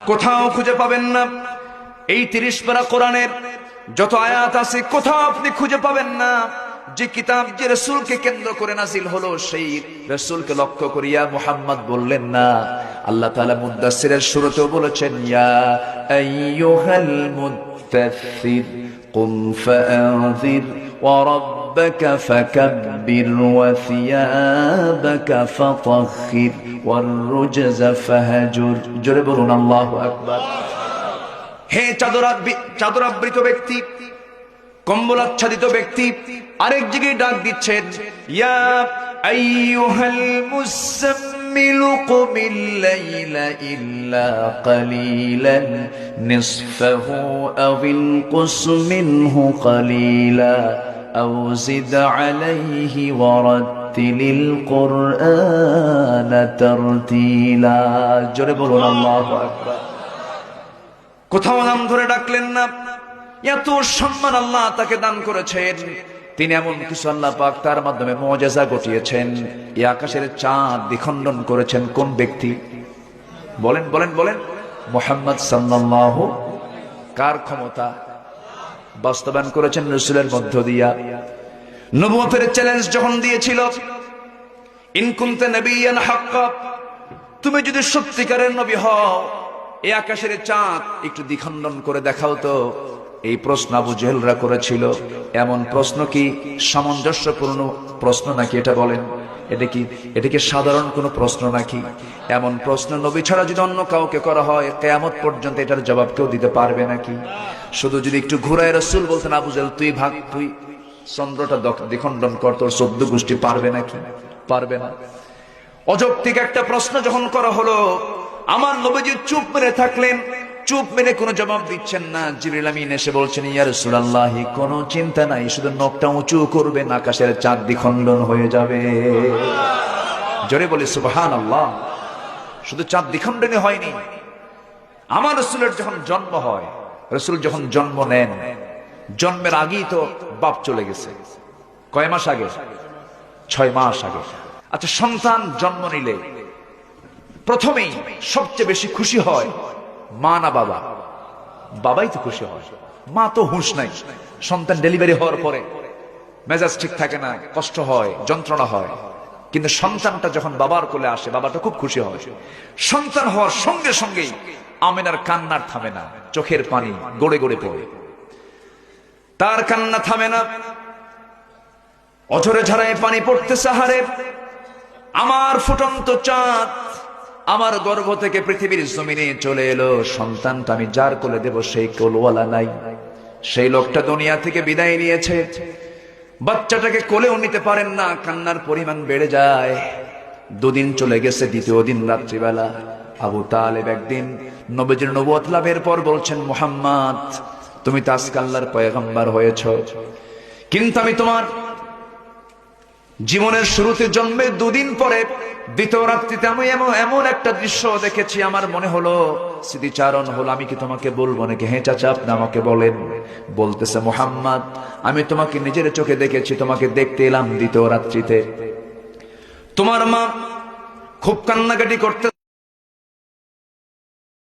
কোথাও খুঁজে পাবেন না। এই 30 পারা কোরআনের যত আয়াত আছে কোথাও আপনি খুঁজে পাবেন না যে কিতাব যে রাসূলকে কেন্দ্র করে নাযিল হলো সেই রাসূলকে লক্ষ্য করিয়া মুহাম্মদ বললেন না। আল্লাহ তাআলা মুদ্দাসসিরের শুরুতেও বলেছেন, ইয়া আইয়ুহাল মুদ্দাসসির কুম ফাআযির ওয়া রাব্বাকা ফাকাব্বির ওয়া সিয়াবাকা ফাতাহহির ওয়ার রুজজা ফাহজুর। জোরে বলুন আল্লাহু আকবার। হে চাদরাবৃত ব্যক্তি, কম্বল আচ্ছাদিত ব্যক্তি, আরেক জায়গায় ডাক দিচ্ছেন, ইয়া আইয়ুহাল মুসাম্মিলু কুমিল লাইলা ইল্লা কালিলান নিসফাহু আও ইনকুস মিনহু কালিলা আও জিদ আলাইহি ওয়া রাত্তিলিল কুরআনা তারতিলা। জোরে বলুন আল্লাহু আকবার। কোথাও নাম ধরে ডাকলেন না। এত সম্মান আল্লাহ তাকে দান করেছেন। তিনি এমন কিছু আল্লাহ পাক তার মাধ্যমে মুআজিজা ঘটিয়েছেন। এই আকাশের চাঁদ দ্বিখণ্ডন করেছেন কোন ব্যক্তি? বলেন বলেন বলেন। মুহাম্মদ সাল্লাল্লাহু। কার ক্ষমতা? বাস্তবায়ন করেছেন রাসূলের মধ্য দিয়া। নবুয়তের চ্যালেঞ্জ যখন দিয়েছিল, ইন কুনতা নাবিয়ান হাক্কা, তুমি যদি সত্যিকারের নবী হও এই আকাশের চাঁদ একটু দ্বিখণ্ডন করে দেখাও তো। এই প্রশ্ন আবু জেহেলরা করেছিল। এমন প্রশ্ন কি সামঞ্জস্যপূর্ণ প্রশ্ন নাকি? এটা বলেন, এটা কি সাধারণ কোনো প্রশ্ন নাকি? এমন প্রশ্ন নবী ছাড়া যদি অন্য কাউকে করা হয় কিয়ামত পর্যন্ত এটার জবাব কেউ দিতে পারবে নাকি? শুধু যদি একটু ঘুরায় রাসূল বলতেন, আবু জেহেল তুই ভাগ, তুই চন্দ্রটা দ্বিখণ্ডন কর, তোর 14 গোষ্ঠী পারবে নাকি? পারবে না। অযৌক্তিক একটা প্রশ্ন যখন করা হলো, আমার নবীজি চুপ মেরে থাকলেন। চুপ মেরে কোনো জবাব দিচ্ছেন না। জিবরিল আমিন এসে বলছেন, ইয়া রাসূলুল্লাহ কোনো চিন্তা নাই, শুধু নখটা উঁচু করবেন, আকাশের চাঁদ দ্বিখণ্ডন হয়ে যাবে। জোরে বলি সুবহানাল্লাহ। শুধু চাঁদ দ্বিখণ্ডনই হয়নি, আমার রাসূলের যখন জন্ম হয়, রাসূল যখন জন্ম নেন, জন্মের আগেই তো বাপ চলে গেছে। কয় মাস আগে? 6 মাস আগে। আচ্ছা, সন্তান জন্ম নিলে প্রথমেই সবচেয়ে বেশি খুশি হয় মা না বাবা? বাবাই তো খুশি হয়, মা তো হুঁশ নাই। সন্তান ডেলিভারি হওয়ার পরে মেজাজ ঠিক থাকে না, কষ্ট হয়, যন্ত্রণা হয়। কিন্তু সন্তানটা যখন বাবার কোলে আসে, বাবাটা খুব খুশি হয়। সন্তান হওয়ার সঙ্গে সঙ্গেই আমিনার কান্নার থামে না, চোখের পানি গড়ে গড়ে পড়ে। তার কান্না থামে না, অঝরে ঝরায় পানি পড়তেছে। হারে আমার ফুটন্ত চাঁদ আমার গর্ভ থেকে পৃথিবীর জমিনে চলে এলো। সন্তানটা আমি যার কোলে দেব সেই কোলওয়ালা নাই, সেই লোকটা দুনিয়া থেকে বিদায় নিয়েছে। বাচ্চাটাকে কোলেও নিতে পারেন না, কান্নার পরিমাণ বেড়ে যায়। 2 দিন চলে গেছে, 2য় দিন রাত্রিবেলা আবু তালেব একদিন নবীজির নবুয়ত লাভের পর বলছেন, মুহাম্মদ তুমি তো আজকে আল্লাহর পয়গম্বর হয়েছ, কিন্তু আমি তোমার জীবনের শুরুতে জন্মে 2 দিন পরে 2য় রাত্রিতে আমি এমন একটা দৃশ্য দেখেছি, আমার মনে হলো স্মৃতিচারণ হলো। আমি কি তোমাকে বলবো নাকি? হ্যাঁ চাচা আপনি আমাকে বলেন। বলতেছে, মুহাম্মদ আমি তোমাকে নিজের চোখে দেখেছি, তোমাকে দেখতে এলাম 2য় রাত্রিতে। তোমার মা খুব কান্নাকাটি করতে